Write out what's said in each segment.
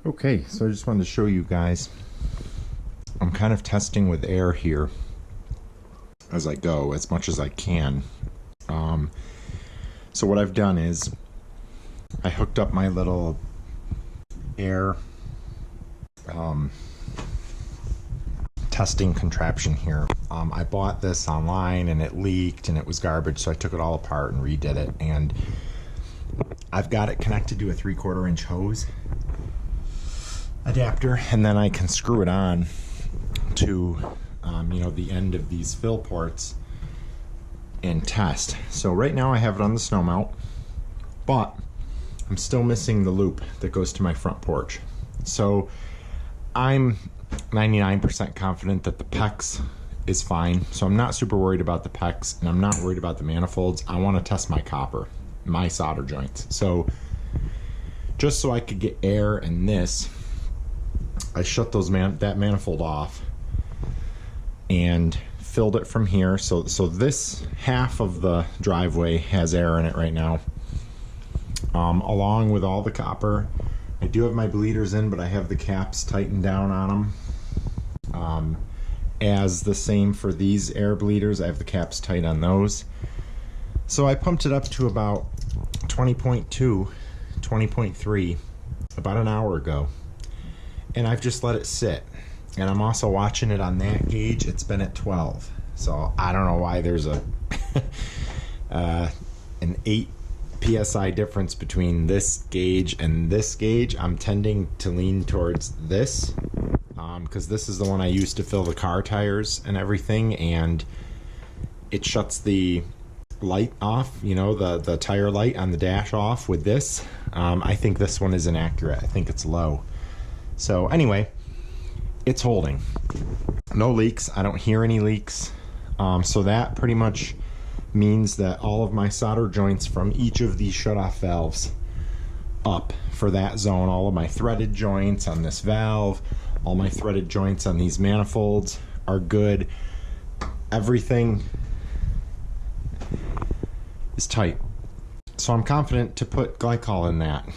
Okay, so I just wanted to show you guys, I'm kind of testing with air here as I go, as much as I can. So what I've done is I hooked up my little air testing contraption here. I bought this online and it leaked and it was garbage, so I took it all apart and redid it, and I've got it connected to a 3/4 inch hose adapter, and then I can screw it on to the end of these fill ports and test. So right now I have it on the Snowmelt, but I'm still missing the loop that goes to my front porch. So I'm 99% confident that the PEX is fine, so I'm not super worried about the PEX, and I'm not worried about the manifolds. I want to test my copper, my solder joints. So just so I could get air in this, I shut that manifold off and filled it from here. So this half of the driveway has air in it right now, along with all the copper. I do have my bleeders in, but I have the caps tightened down on them. As the same for these air bleeders, I have the caps tight on those. So I pumped it up to about 20.2, 20.3 about an hour ago, and I've just let it sit. And I'm also watching it on that gauge. It's been at 12. So I don't know why there's a an 8 PSI difference between this gauge and this gauge. I'm tending to lean towards this because this is the one I use to fill the car tires and everything, and it shuts the light off, the tire light on the dash off with this. I think this one is inaccurate. I think it's low. So anyway, it's holding. No leaks. I don't hear any leaks. So that pretty much means that all of my solder joints from each of these shutoff valves up for that zone, all of my threaded joints on this valve, all my threaded joints on these manifolds are good. Everything is tight. So I'm confident to put glycol in that.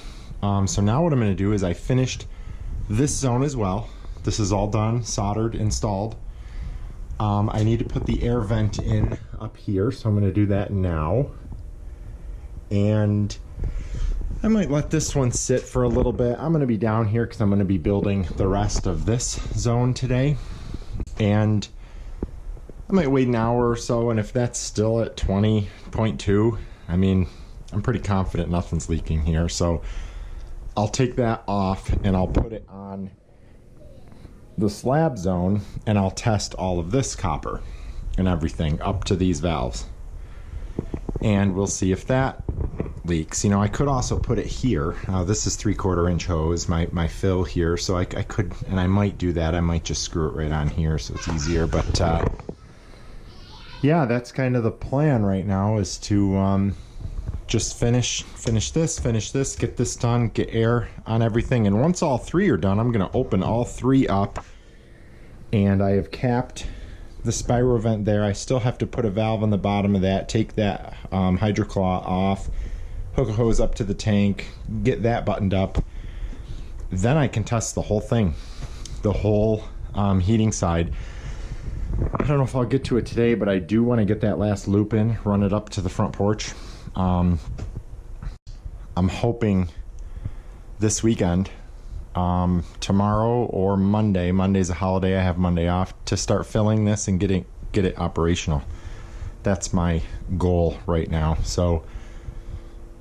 So now what I'm going to do is I finished this zone as well. This is all done, soldered, installed. I need to put the air vent in up here, so I'm going to do that now. And I might let this one sit for a little bit. I'm going to be down here because I'm going to be building the rest of this zone today. And I might wait an hour or so, and if that's still at 20.2, I mean, I'm pretty confident nothing's leaking here. So I'll take that off and I'll put it on the slab zone, and I'll test all of this copper and everything up to these valves, and we'll see if that leaks. I could also put it here. This is 3/4 inch hose, my fill here, so I could, and I might do that. I might just screw it right on here so it's easier, but yeah, that's kind of the plan right now, is to just finish this, get this done, get air on everything. And once all three are done, I'm going to open all three up, and I have capped the spiral vent there. I still have to put a valve on the bottom of that, take that hydroclaw off, hook a hose up to the tank, get that buttoned up. Then I can test the whole thing, the whole heating side. I don't know if I'll get to it today, but I do want to get that last loop in, run it up to the front porch. I'm hoping this weekend, tomorrow or Monday. Monday's a holiday, I have Monday off, to start filling this and get it operational. That's my goal right now. So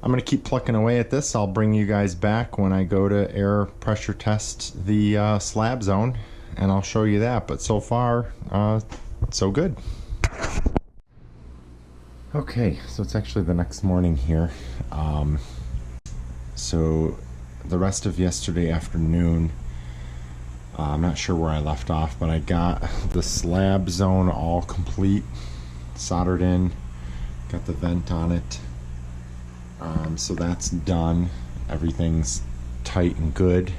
I'm going to keep plucking away at this. I'll bring you guys back when I go to air pressure test the slab zone, and I'll show you that. But so far, so good. Okay, so it's actually the next morning here. So the rest of yesterday afternoon, I'm not sure where I left off, but I got the slab zone all complete, soldered in, got the vent on it. So that's done. Everything's tight and good.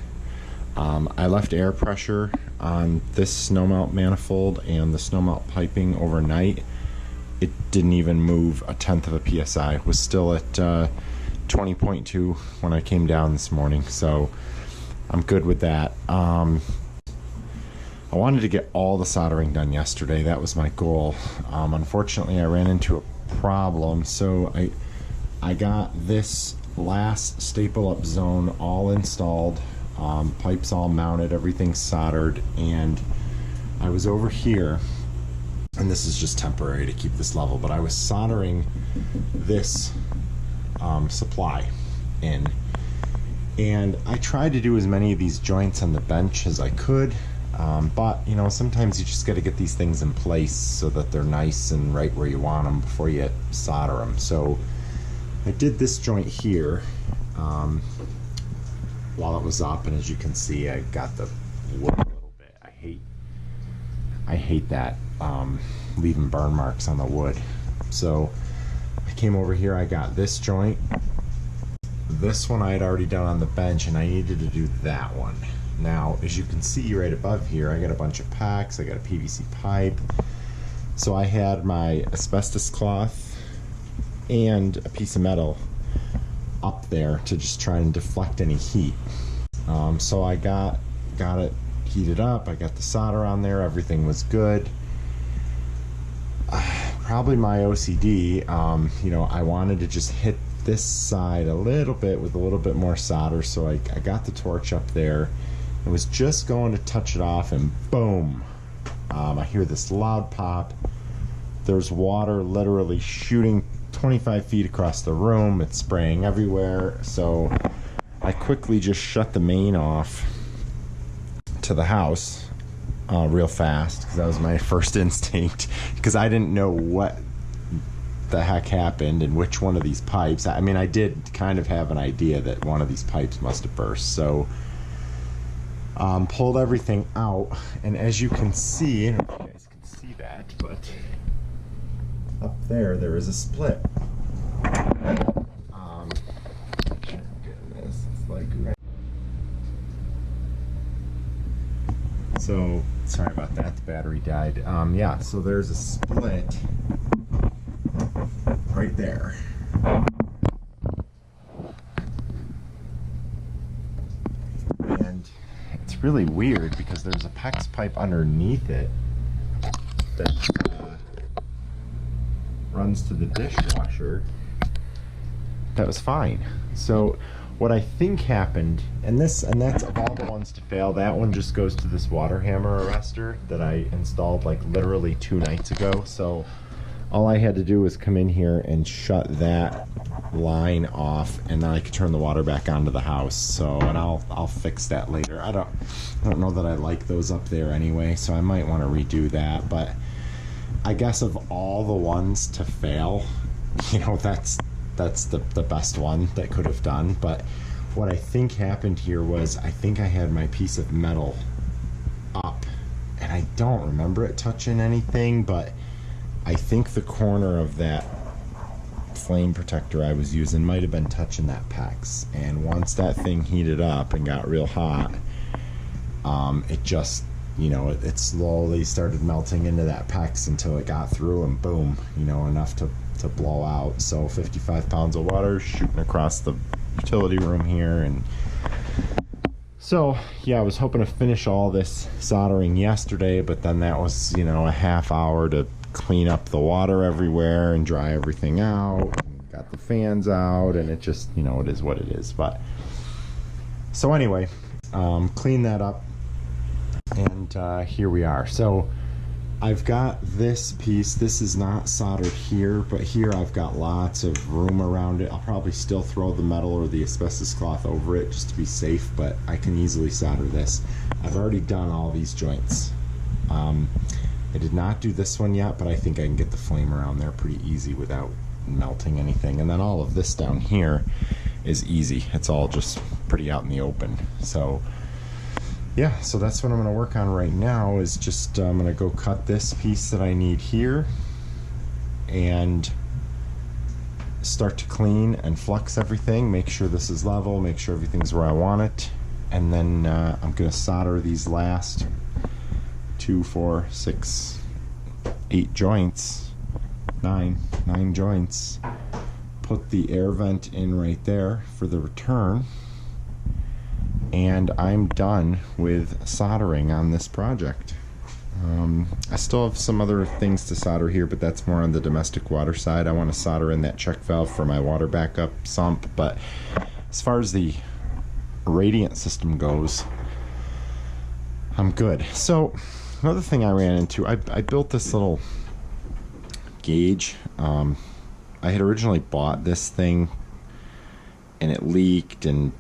I left air pressure on this Snowmelt manifold and the Snowmelt piping overnight. It didn't even move a tenth of a PSI. It was still at 20.2 when I came down this morning. So I'm good with that. I wanted to get all the soldering done yesterday. That was my goal. Unfortunately, I ran into a problem, so I got this last staple up zone all installed, pipes all mounted, everything soldered, and I was over here, and this is just temporary to keep this level, but I was soldering this supply in, and I tried to do as many of these joints on the bench as I could, but you know, sometimes you just got to get these things in place so that they're nice and right where you want them before you solder them. So I did this joint here while it was up, and as you can see, I got the wood a little bit. I hate that, leaving burn marks on the wood. So I came over here, I got this joint. This one I had already done on the bench, and I needed to do that one. Now, as you can see right above here, I got a bunch of packs, I got a PVC pipe. So I had my asbestos cloth and a piece of metal up there to just try and deflect any heat. So I got it heated up, I got the solder on there, everything was good. Probably my OCD, you know, I wanted to just hit this side a little bit with a little bit more solder, so I got the torch up there. I was just going to touch it off, and boom, I hear this loud pop. There's water literally shooting 25 feet across the room. It's spraying everywhere, so I quickly just shut the main off to the house real fast, because that was my first instinct, because I didn't know what the heck happened and which one of these pipes. I mean, I did kind of have an idea that one of these pipes must have burst, so pulled everything out, and as you can see, I don't know if you guys can see that, but up there is a split. So sorry about that, the battery died. Yeah, so there's a split right there. And it's really weird because there's a PEX pipe underneath it that runs to the dishwasher. That was fine. So what I think happened, and that's of all the ones to fail, that one just goes to this water hammer arrestor that I installed like literally 2 nights ago. So all I had to do was come in here and shut that line off, and then I could turn the water back onto the house. So, and I'll fix that later. I don't know that I like those up there anyway, so I might want to redo that. But I guess of all the ones to fail, you know, that's the best one that could have done. But what I think happened here was, I think I had my piece of metal up, and I don't remember it touching anything, but I think the corner of that flame protector I was using might have been touching that PEX, and once that thing heated up and got real hot, it just, you know, it slowly started melting into that PEX until it got through, and boom, you know, enough to blow out. So 55 pounds of water shooting across the utility room here. And so yeah, I was hoping to finish all this soldering yesterday, but then that was, you know, a half hour to clean up the water everywhere and dry everything out, and got the fans out, and it just, you know, it is what it is. But so anyway, clean that up, and here we are. So I've got this piece. This is not soldered here, but here I've got lots of room around it. I'll probably still throw the metal or the asbestos cloth over it just to be safe, but I can easily solder this. I've already done all these joints. I did not do this one yet, but I think I can get the flame around there pretty easy without melting anything. And then all of this down here is easy. It's all just pretty out in the open. So yeah, so that's what I'm going to work on right now, is just I'm going to go cut this piece that I need here and start to clean and flux everything, make sure this is level, make sure everything's where I want it, and then I'm going to solder these last 2, 4, 6, 8 joints, 9 joints, put the air vent in right there for the return, and I'm done with soldering on this project. I still have some other things to solder here, but that's more on the domestic water side. I want to solder in that check valve for my water backup sump, but as far as the radiant system goes, I'm good. So another thing I ran into, I built this little gauge. I had originally bought this thing and it leaked, and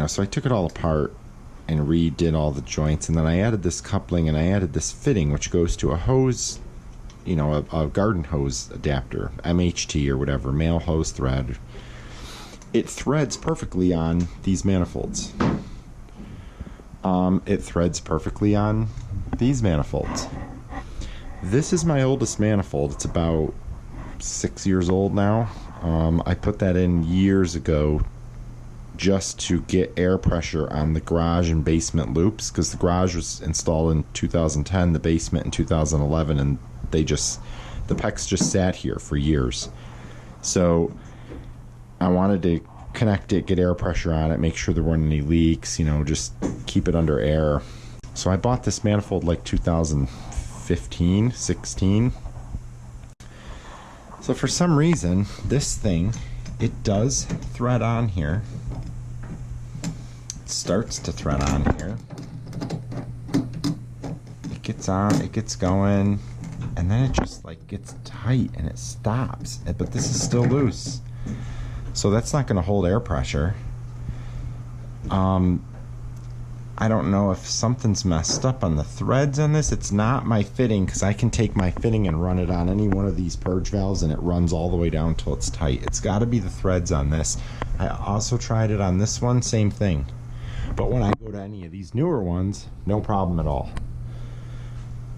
so I took it all apart and redid all the joints, and then I added this coupling and I added this fitting which goes to a hose, a garden hose adapter, MHT or whatever, male hose thread. It threads perfectly on these manifolds. It threads perfectly on these manifolds. This is my oldest manifold. It's about 6 years old now. I put that in years ago just to get air pressure on the garage and basement loops, because the garage was installed in 2010, the basement in 2011, and the PEX just sat here for years. So I wanted to connect it, get air pressure on it, make sure there weren't any leaks, just keep it under air. So I bought this manifold like 2015, 16. So for some reason, this thing, it does thread on here. It starts to thread on here. It gets on, it gets going, and then it just like gets tight and it stops. But this is still loose. So that's not going to hold air pressure. I don't know if something's messed up on the threads on this. It's not my fitting, because I can take my fitting and run it on any one of these purge valves and it runs all the way down till it's tight. It's got to be the threads on this. I also tried it on this one, same thing. But when I go to any of these newer ones, no problem at all.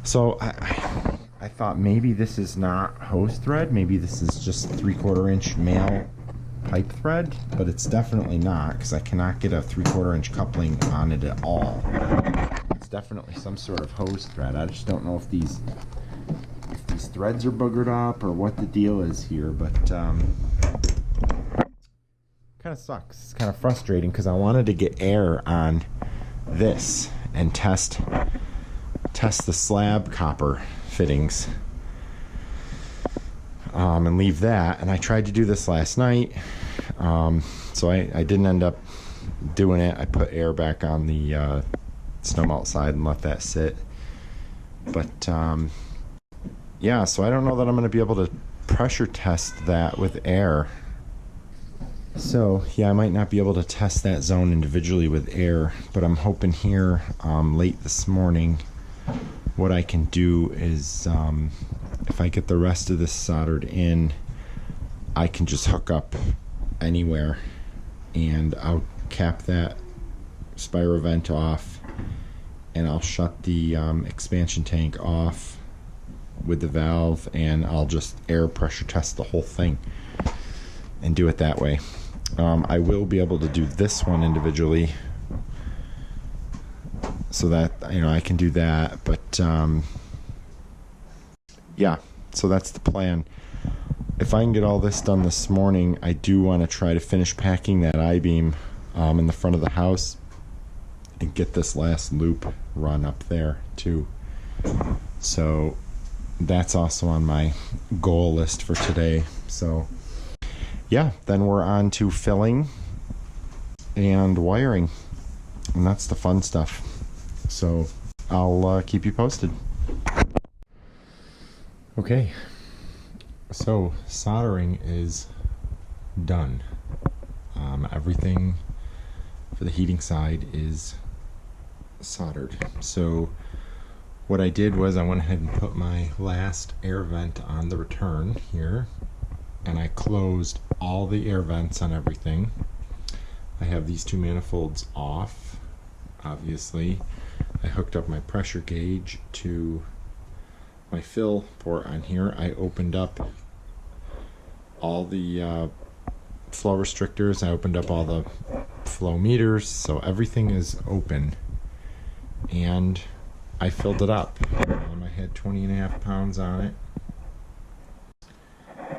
So I thought maybe this is not hose thread. Maybe this is just 3/4 inch male pipe thread, but it's definitely not, because I cannot get a 3/4 inch coupling on it at all. It's definitely some sort of hose thread. I just don't know if these threads are boogered up or what the deal is here, but kind of sucks. It's kind of frustrating, because I wanted to get air on this and test the slab copper fittings. And leave that, and I tried to do this last night, so I didn't end up doing it. I put air back on the Snowmelt side and let that sit, but yeah, so I don't know that I'm going to be able to pressure test that with air. So yeah, I might not be able to test that zone individually with air, but I'm hoping here late this morning what I can do is if I get the rest of this soldered in, I can just hook up anywhere, and I'll cap that spiral vent off, and I'll shut the expansion tank off with the valve, and I'll just air pressure test the whole thing and do it that way. I will be able to do this one individually, so that I can do that, but yeah, so that's the plan. If I can get all this done this morning, I do want to try to finish packing that I-beam in the front of the house and get this last loop run up there too. So that's also on my goal list for today. So yeah, then we're on to filling and wiring, and that's the fun stuff. So I'll keep you posted. Okay, so soldering is done. Everything for the heating side is soldered. So what I did was I went ahead and put my last air vent on the return here, and I closed all the air vents on everything. I have these two manifolds off, obviously. I hooked up my pressure gauge to my fill port on here. I opened up all the flow restrictors. I opened up all the flow meters, so everything is open, and I filled it up. I had 20.5 pounds on it,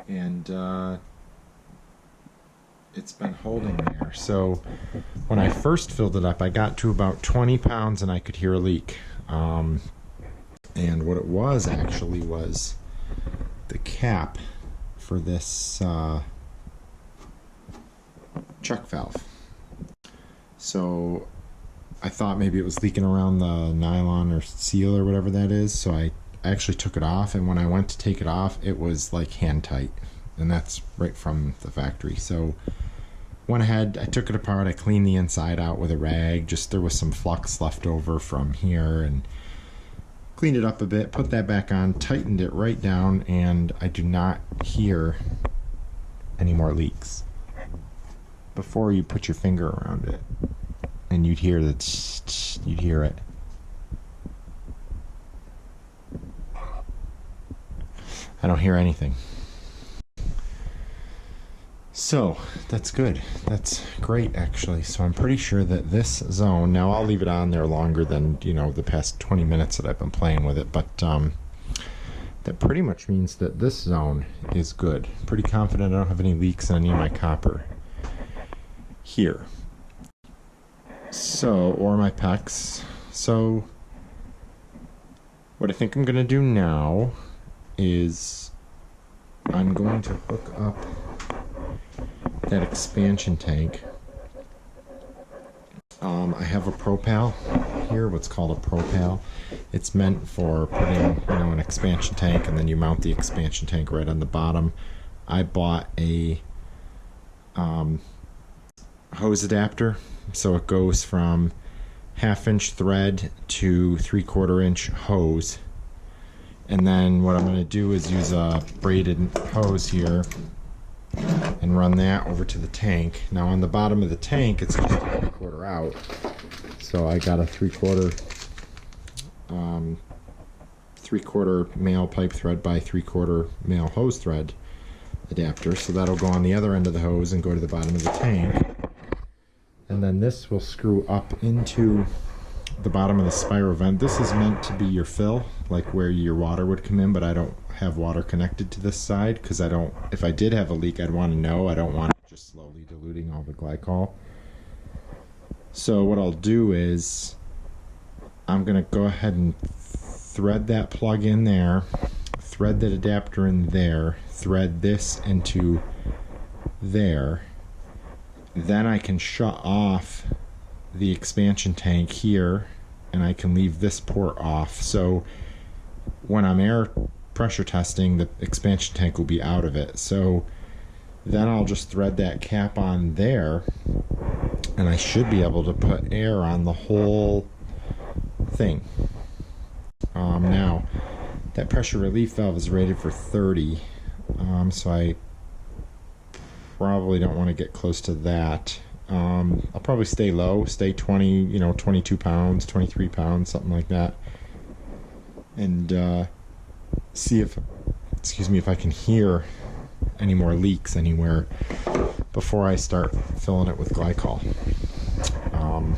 and it's been holding there. So when I first filled it up, I got to about 20 pounds and I could hear a leak. And what it was actually was the cap for this check valve. So I thought maybe it was leaking around the nylon or seal or whatever that is. So I actually took it off, and when I went to take it off, it was like hand tight, and that's right from the factory. So went ahead, I took it apart, I cleaned the inside out with a rag. Just there was some flux left over from here, and cleaned it up a bit, put that back on, tightened it right down, and I do not hear any more leaks. Before, you put your finger around it and you'd hear that, you'd hear it. I don't hear anything. So that's good. That's great, actually. So I'm pretty sure that this zone, now I'll leave it on there longer than, you know, the past 20 minutes that I've been playing with it, but that pretty much means that this zone is good. Pretty confident I don't have any leaks in any of my copper here. So, or my PEX. So what I think I'm going to do now is I'm going to hook up that expansion tank. I have a ProPal here, what's called a ProPal. It's meant for putting, you know, an expansion tank, and then you mount the expansion tank right on the bottom. I bought a hose adapter, so it goes from 1/2 inch thread to 3/4 inch hose. And then what I'm going to do is use a braided hose here and run that over to the tank. Now on the bottom of the tank, it's just 3/4 out. So I got a 3/4 male pipe thread by 3/4 male hose thread adapter. So that'll go on the other end of the hose and go to the bottom of the tank. And then this will screw up into the bottom of the spiral vent. This is meant to be your fill, like where your water would come in, but I don't have water connected to this side because I don't, if I did have a leak, I'd want to know. I don't want it just slowly diluting all the glycol. So what I'll do is I'm going to go ahead and thread that plug in there, thread that adapter in there, thread this into there. Then I can shut off the expansion tank here, and I can leave this port off. So when I'm air pressure testing, the expansion tank will be out of it. So then I'll just thread that cap on there, and I should be able to put air on the whole thing. Now, that pressure relief valve is rated for 30, so I probably don't want to get close to that. I'll probably stay low, stay 20, you know, 22 pounds, 23 pounds, something like that. And see if, excuse me, if I can hear any more leaks anywhere before I start filling it with glycol. I'm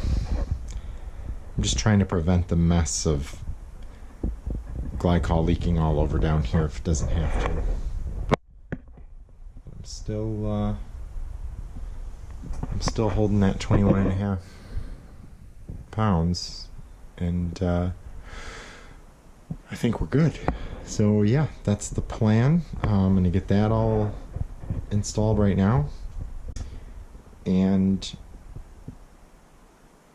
just trying to prevent the mess of glycol leaking all over down here if it doesn't have to. I'm still holding that 21.5 pounds, and I think we're good. So yeah, that's the plan. I'm gonna get that all installed right now, and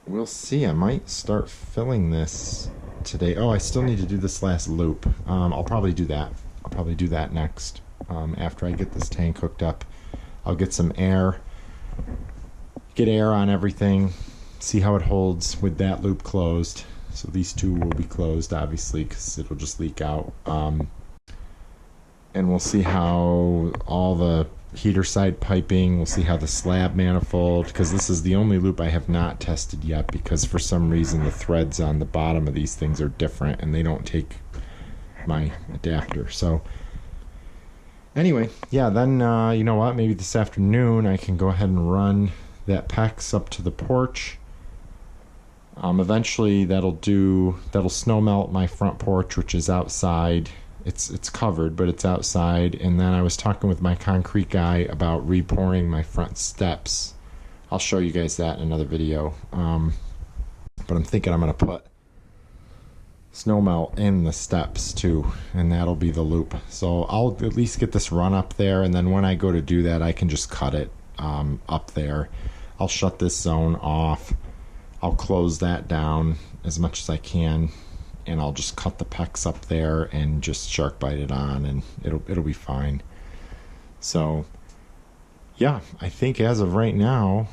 we'll see. I might start filling this today. Oh, I still need to do this last loop. I'll probably do that. I'll probably do that next. After I get this tank hooked up, I'll get some air, get air on everything, see how it holds with that loop closed. So these two will be closed, obviously, because it'll just leak out. And we'll see how all the heater side piping, we'll see how the slab manifold, because this is the only loop I have not tested yet, because for some reason the threads on the bottom of these things are different and they don't take my adapter. So anyway, yeah, then you know what, maybe this afternoon I can go ahead and run that PEX up to the porch. Eventually that'll snow melt my front porch, which is outside, It's covered, but it's outside. And then I was talking with my concrete guy about repouring my front steps. I'll show you guys that in another video. But I'm thinking I'm going to put Snowmelt in the steps too, and that'll be the loop. So I'll at least get this run up there, and then when I go to do that, I can just cut it up there. I'll shut this zone off. I'll close that down as much as I can, and I'll just cut the pecs up there and just shark bite it on, and it'll be fine. So yeah, I think as of right now,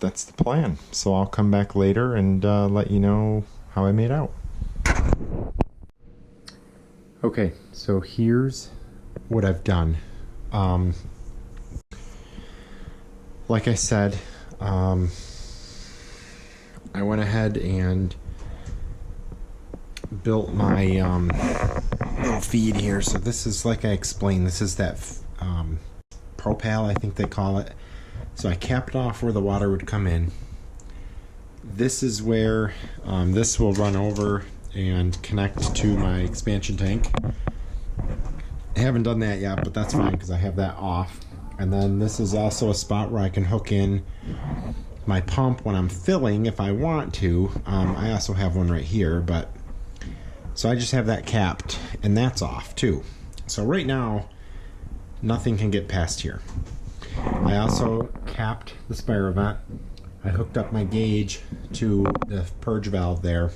that's the plan. So I'll come back later and let you know how I made out. Okay, so here's what I've done. Like I said, I went ahead and built my little feed here. So this is, like I explained, this is that propal, I think they call it. So I capped off where the water would come in. This is where this will run over and connect to my expansion tank. I haven't done that yet, but that's fine because I have that off. And then this is also a spot where I can hook in my pump when I'm filling if I want to. I also have one right here, but so I just have that capped, and that's off too. So right now, nothing can get past here. I also capped the spire vent. I hooked up my gauge to the purge valve there,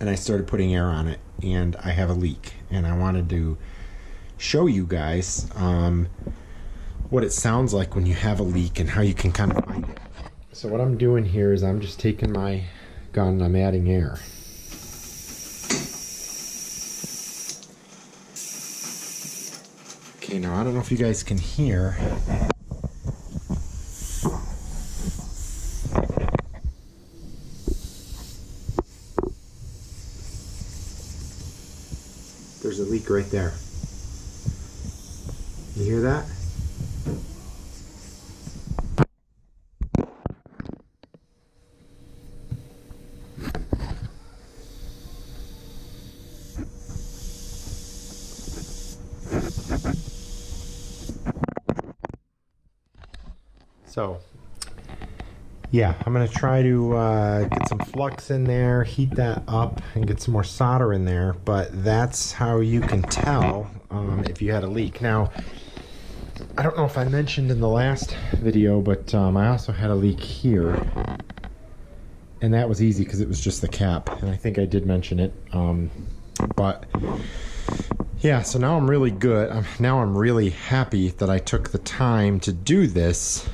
and I started putting air on it, and I have a leak, and I wanted to show you guys what it sounds like when you have a leak and how you can kind of find it. So what I'm doing here is I'm just taking my gun and I'm adding air. Okay, now I don't know if you guys can hear. There's a leak right there. You hear that? So, yeah, I'm going to try to get some flux in there, heat that up, and get some more solder in there. But that's how you can tell if you had a leak. Now, I don't know if I mentioned in the last video, but I also had a leak here. And that was easy because it was just the cap. And I think I did mention it. But yeah, so now I'm really good. Now I'm really happy that I took the time to do this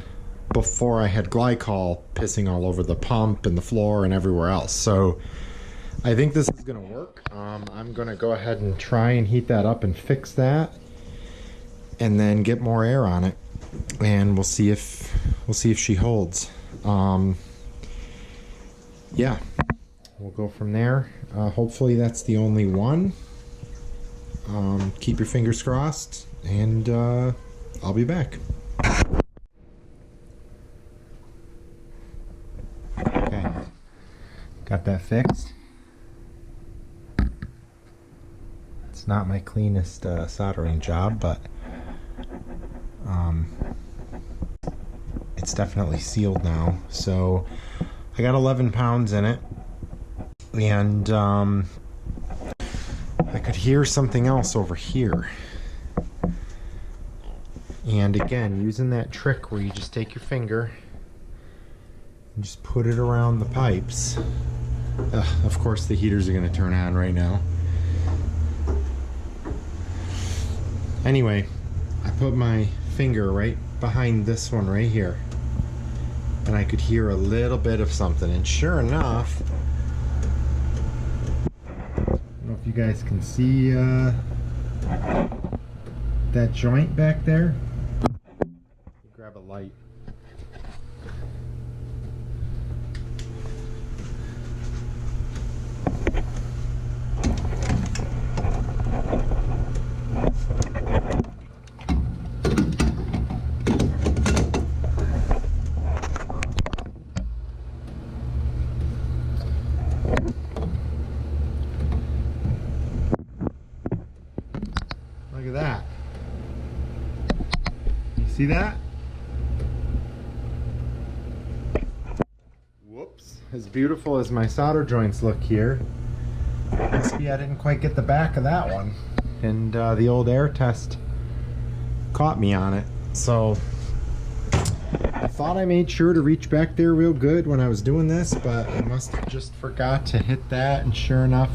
before I had glycol pissing all over the pump and the floor and everywhere else. So I think this is going to work. I'm going to go ahead and try and heat that up and fix that, and then get more air on it, and we'll see if she holds. Yeah, we'll go from there. Hopefully that's the only one. Keep your fingers crossed, and I'll be back. Okay, got that fixed. It's not my cleanest soldering job, but it's definitely sealed now. So I got 11 pounds in it, and I could hear something else over here. And again, using that trick where you just take your finger and just put it around the pipes. Of course the heaters are going to turn on right now. Anyway, I put my finger right behind this one right here, and I could hear a little bit of something, and sure enough, I don't know if you guys can see that joint back there. Grab a light. See that? Whoops. As beautiful as my solder joints look here, must be I didn't quite get the back of that one. And the old air test caught me on it. So I thought I made sure to reach back there real good when I was doing this, but I must have just forgot to hit that, and sure enough,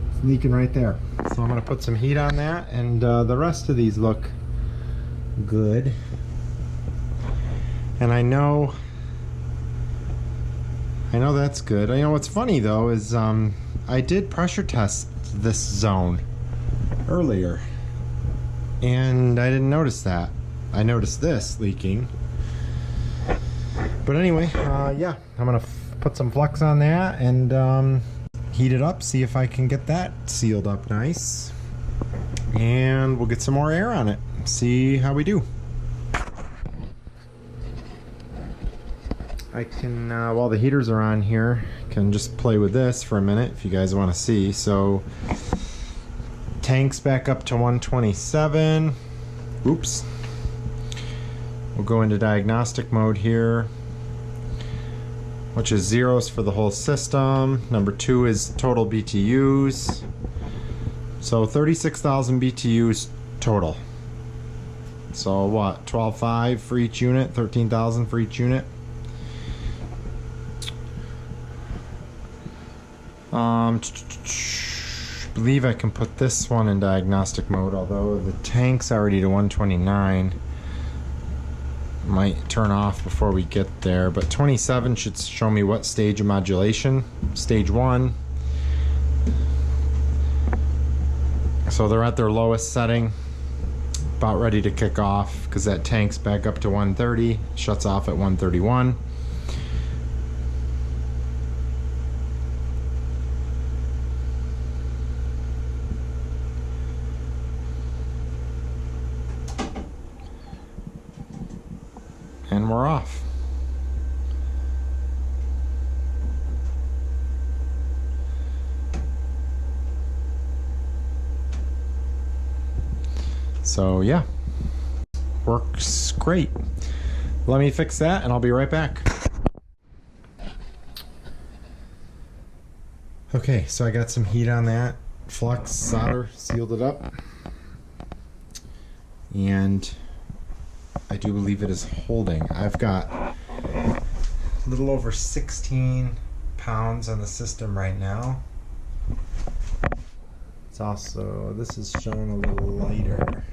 it's leaking right there. So I'm going to put some heat on that, and the rest of these look good. And I know that's good. You know what's funny though is I did pressure test this zone earlier, and I didn't notice that. I noticed this leaking. But anyway, yeah, I'm gonna put some flux on that and heat it up, see if I can get that sealed up nice, and we'll get some more air on it, see how we do. I can, while the heaters are on here, can just play with this for a minute if you guys want to see. So tanks back up to 127. Oops. We'll go into diagnostic mode here, which is zeros for the whole system. Number 2 is total BTUs. So 36,000 BTUs total. So what, 12.5 for each unit, 13,000 for each unit. I believe I can put this one in diagnostic mode, although the tank's already to 129. Might turn off before we get there, but 27 should show me what stage of modulation. Stage 1. So they're at their lowest setting, about ready to kick off, because that tank's back up to 130, shuts off at 131. And we're off. So yeah, works great. Let me fix that and I'll be right back. Okay, so I got some heat on that. Flux, solder, sealed it up. And I do believe it is holding. I've got a little over 16 pounds on the system right now. It's also, this is showing a little lighter.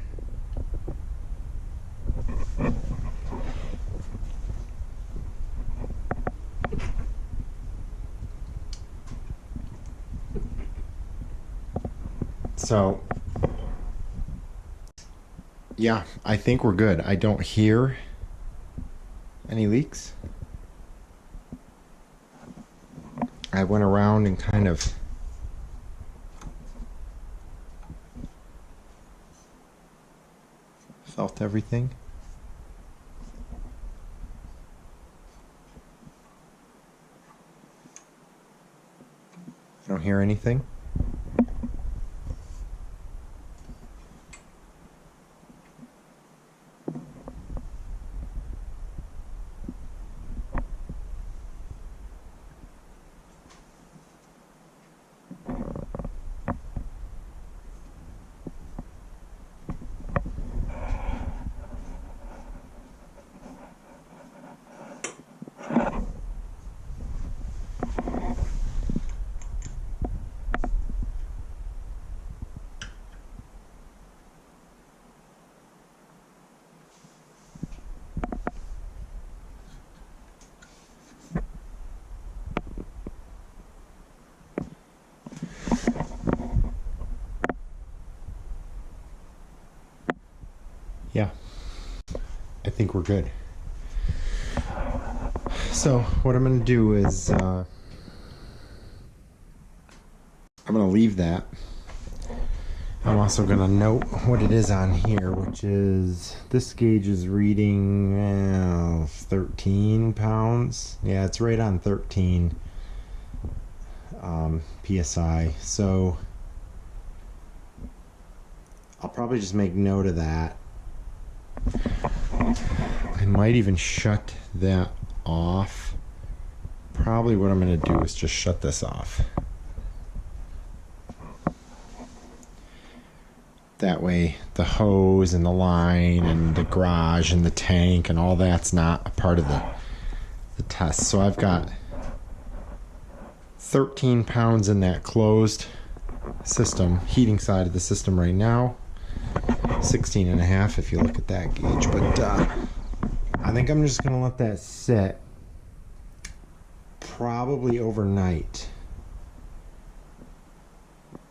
So yeah, I think we're good. I don't hear any leaks. I went around and kind of felt everything. I don't hear anything. Yeah, I think we're good. So what I'm going to do is I'm going to leave that. I'm also going to note what it is on here, which is this gauge is reading 13 pounds. Yeah, it's right on 13 psi. So I'll probably just make note of that. I might even shut that off. Probably what I'm going to do is just shut this off. That way the hose and the line and the garage and the tank and all that's not a part of the test. So I've got 13 pounds in that closed system, heating side of the system right now. 16 and a half if you look at that gauge. But I think I'm just going to let that sit probably overnight.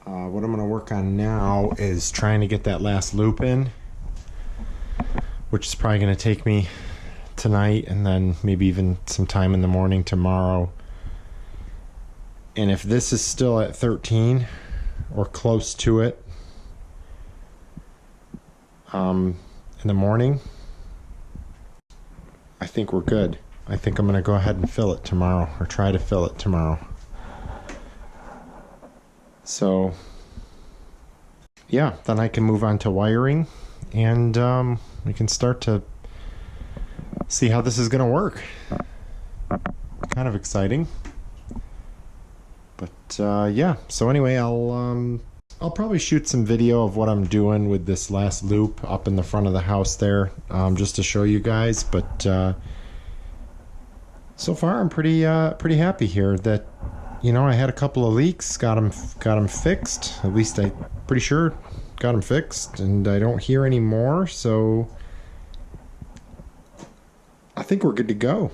What I'm going to work on now is trying to get that last loop in, which is probably going to take me tonight and then maybe even some time in the morning tomorrow. And if this is still at 13 or close to it in the morning, I think we're good. I think I'm going to go ahead and fill it tomorrow, or try to fill it tomorrow. So yeah, then I can move on to wiring, and we can start to see how this is going to work. Kind of exciting. But yeah, so anyway, I'll probably shoot some video of what I'm doing with this last loop up in the front of the house there, just to show you guys. But so far I'm pretty happy here that, you know, I had a couple of leaks, got them fixed. At least I'm pretty sure got them fixed, and I don't hear any more. So I think we're good to go.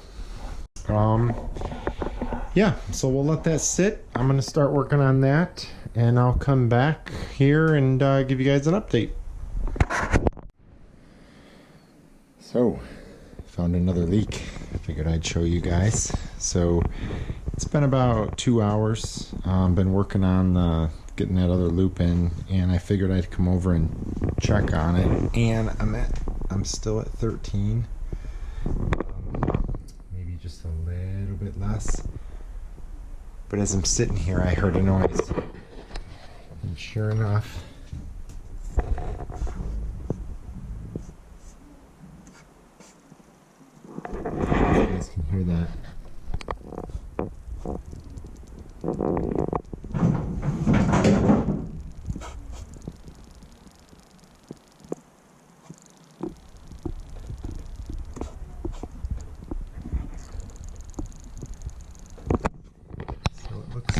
Yeah, so we'll let that sit. I'm going to start working on that, and I'll come back here and give you guys an update. So, found another leak. I figured I'd show you guys. So, it's been about 2 hours. Been working on getting that other loop in, and I figured I'd come over and check on it. And I'm still at 13. Maybe just a little bit less. But as I'm sitting here, I heard a noise. And sure enough, you guys can hear that.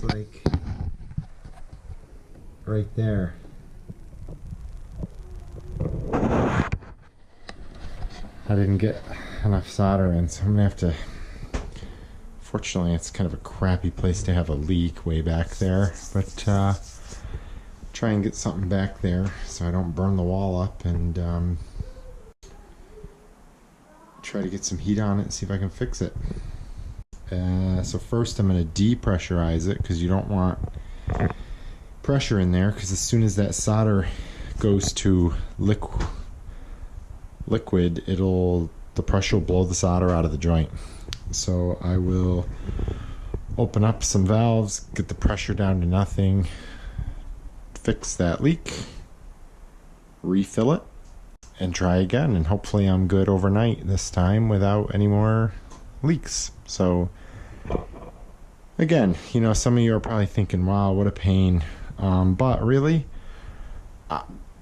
Like right there. I didn't get enough solder in, so I'm gonna have to, fortunately it's kind of a crappy place to have a leak way back there, but try and get something back there so I don't burn the wall up, and try to get some heat on it and see if I can fix it. So first I'm going to depressurize it, because you don't want pressure in there, because as soon as that solder goes to liquid, the pressure will blow the solder out of the joint. So I will open up some valves, get the pressure down to nothing, fix that leak, refill it, and try again, and hopefully I'm good overnight this time without any more leaks. So again, you know, some of you are probably thinking, wow, what a pain, but really,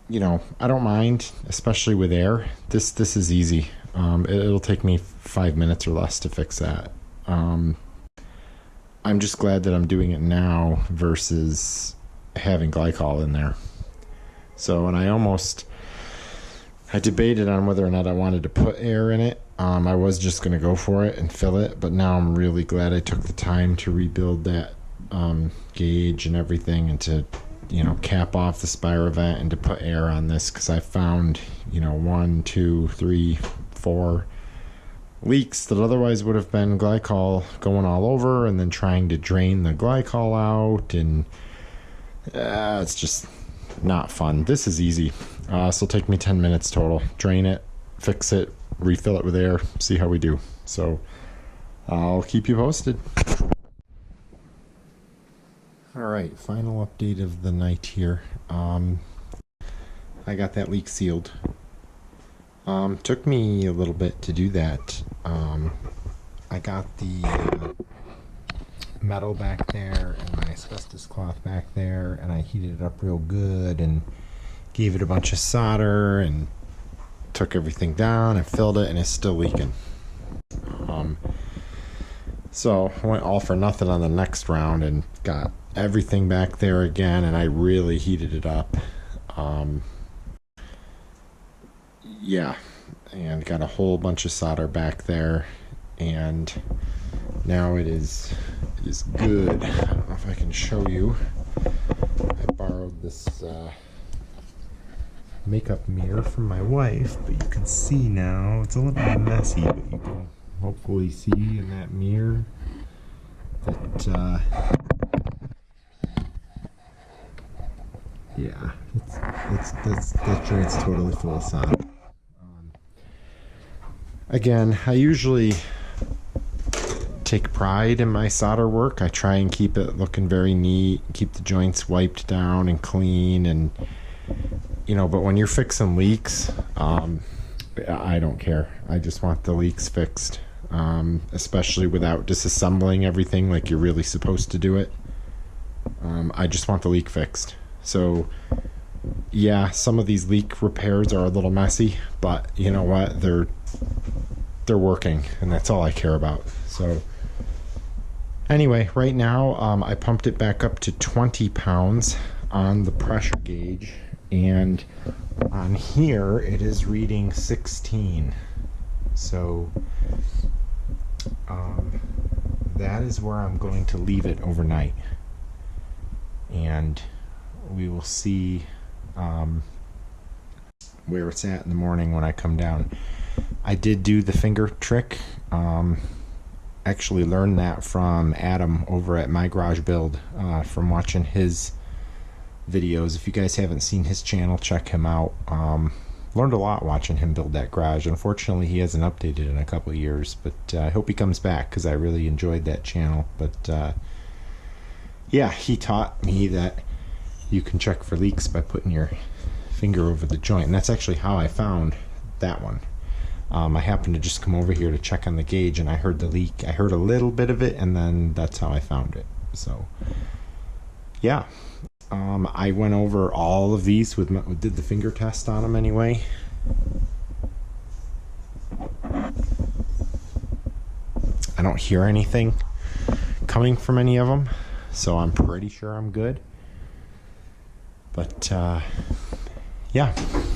you know, I don't mind, especially with air. This is easy. It'll take me 5 minutes or less to fix that. I'm just glad that I'm doing it now versus having glycol in there. So, and I debated on whether or not I wanted to put air in it. I was just going to go for it and fill it, but now I'm really glad I took the time to rebuild that gauge and everything, and to, you know, cap off the spire vent and to put air on this, because I found, you know, 1, 2, 3, 4 leaks that otherwise would have been glycol going all over, and then trying to drain the glycol out, and it's just not fun. This is easy. So it'll take me 10 minutes total. Drain it, fix it, refill it with air, see how we do. So I'll keep you posted. Alright, final update of the night here. I got that leak sealed. Took me a little bit to do that. I got the metal back there and my asbestos cloth back there, and I heated it up real good and gave it a bunch of solder and took everything down and filled it, and it's still leaking. So I went all for nothing on the next round and got everything back there again, and I really heated it up. Yeah, and got a whole bunch of solder back there, and now it is good. I don't know if I can show you. I borrowed this makeup mirror from my wife, but you can see now it's a little bit messy, but you can hopefully see in that mirror that yeah, that joint's totally full of solder. Again, I usually take pride in my solder work. I try and keep it looking very neat, keep the joints wiped down and clean, and but when you're fixing leaks, I don't care. I just want the leaks fixed, especially without disassembling everything like you're really supposed to do it. I just want the leak fixed. So yeah, some of these leak repairs are a little messy, but you know what, they're working, and that's all I care about. So anyway, right now I pumped it back up to 20 pounds on the pressure gauge, and on here it is reading 16. So that is where I'm going to leave it overnight, and we will see where it's at in the morning when I come down. I did do the finger trick. Actually learned that from Adam over at My Garage Build, from watching his videos. If you guys haven't seen his channel, check him out. Learned a lot watching him build that garage. Unfortunately, he hasn't updated in a couple of years, but I hope he comes back because I really enjoyed that channel. But yeah, he taught me that you can check for leaks by putting your finger over the joint, and that's actually how I found that one. I happened to just come over here to check on the gauge, and I heard the leak. I heard a little bit of it, and then that's how I found it. So yeah, I went over all of these did the finger test on them anyway. I don't hear anything coming from any of them, so I'm pretty sure I'm good. But yeah,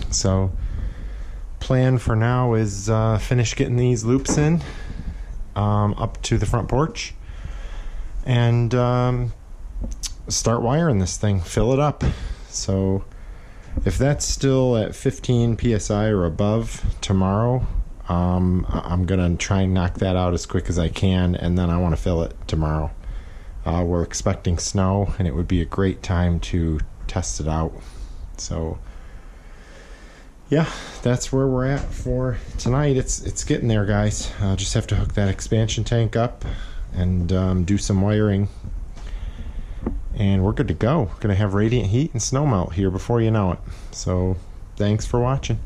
so plan for now is finish getting these loops in up to the front porch, and start wiring this thing, fill it up. So if that's still at 15 psi or above tomorrow, I'm gonna try and knock that out as quick as I can, and then I want to fill it tomorrow. We're expecting snow, and it would be a great time to test it out. So yeah, that's where we're at for tonight. It's getting there, guys. Just have to hook that expansion tank up and do some wiring, and we're good to go. We're gonna have radiant heat and snow melt here before you know it. So thanks for watching.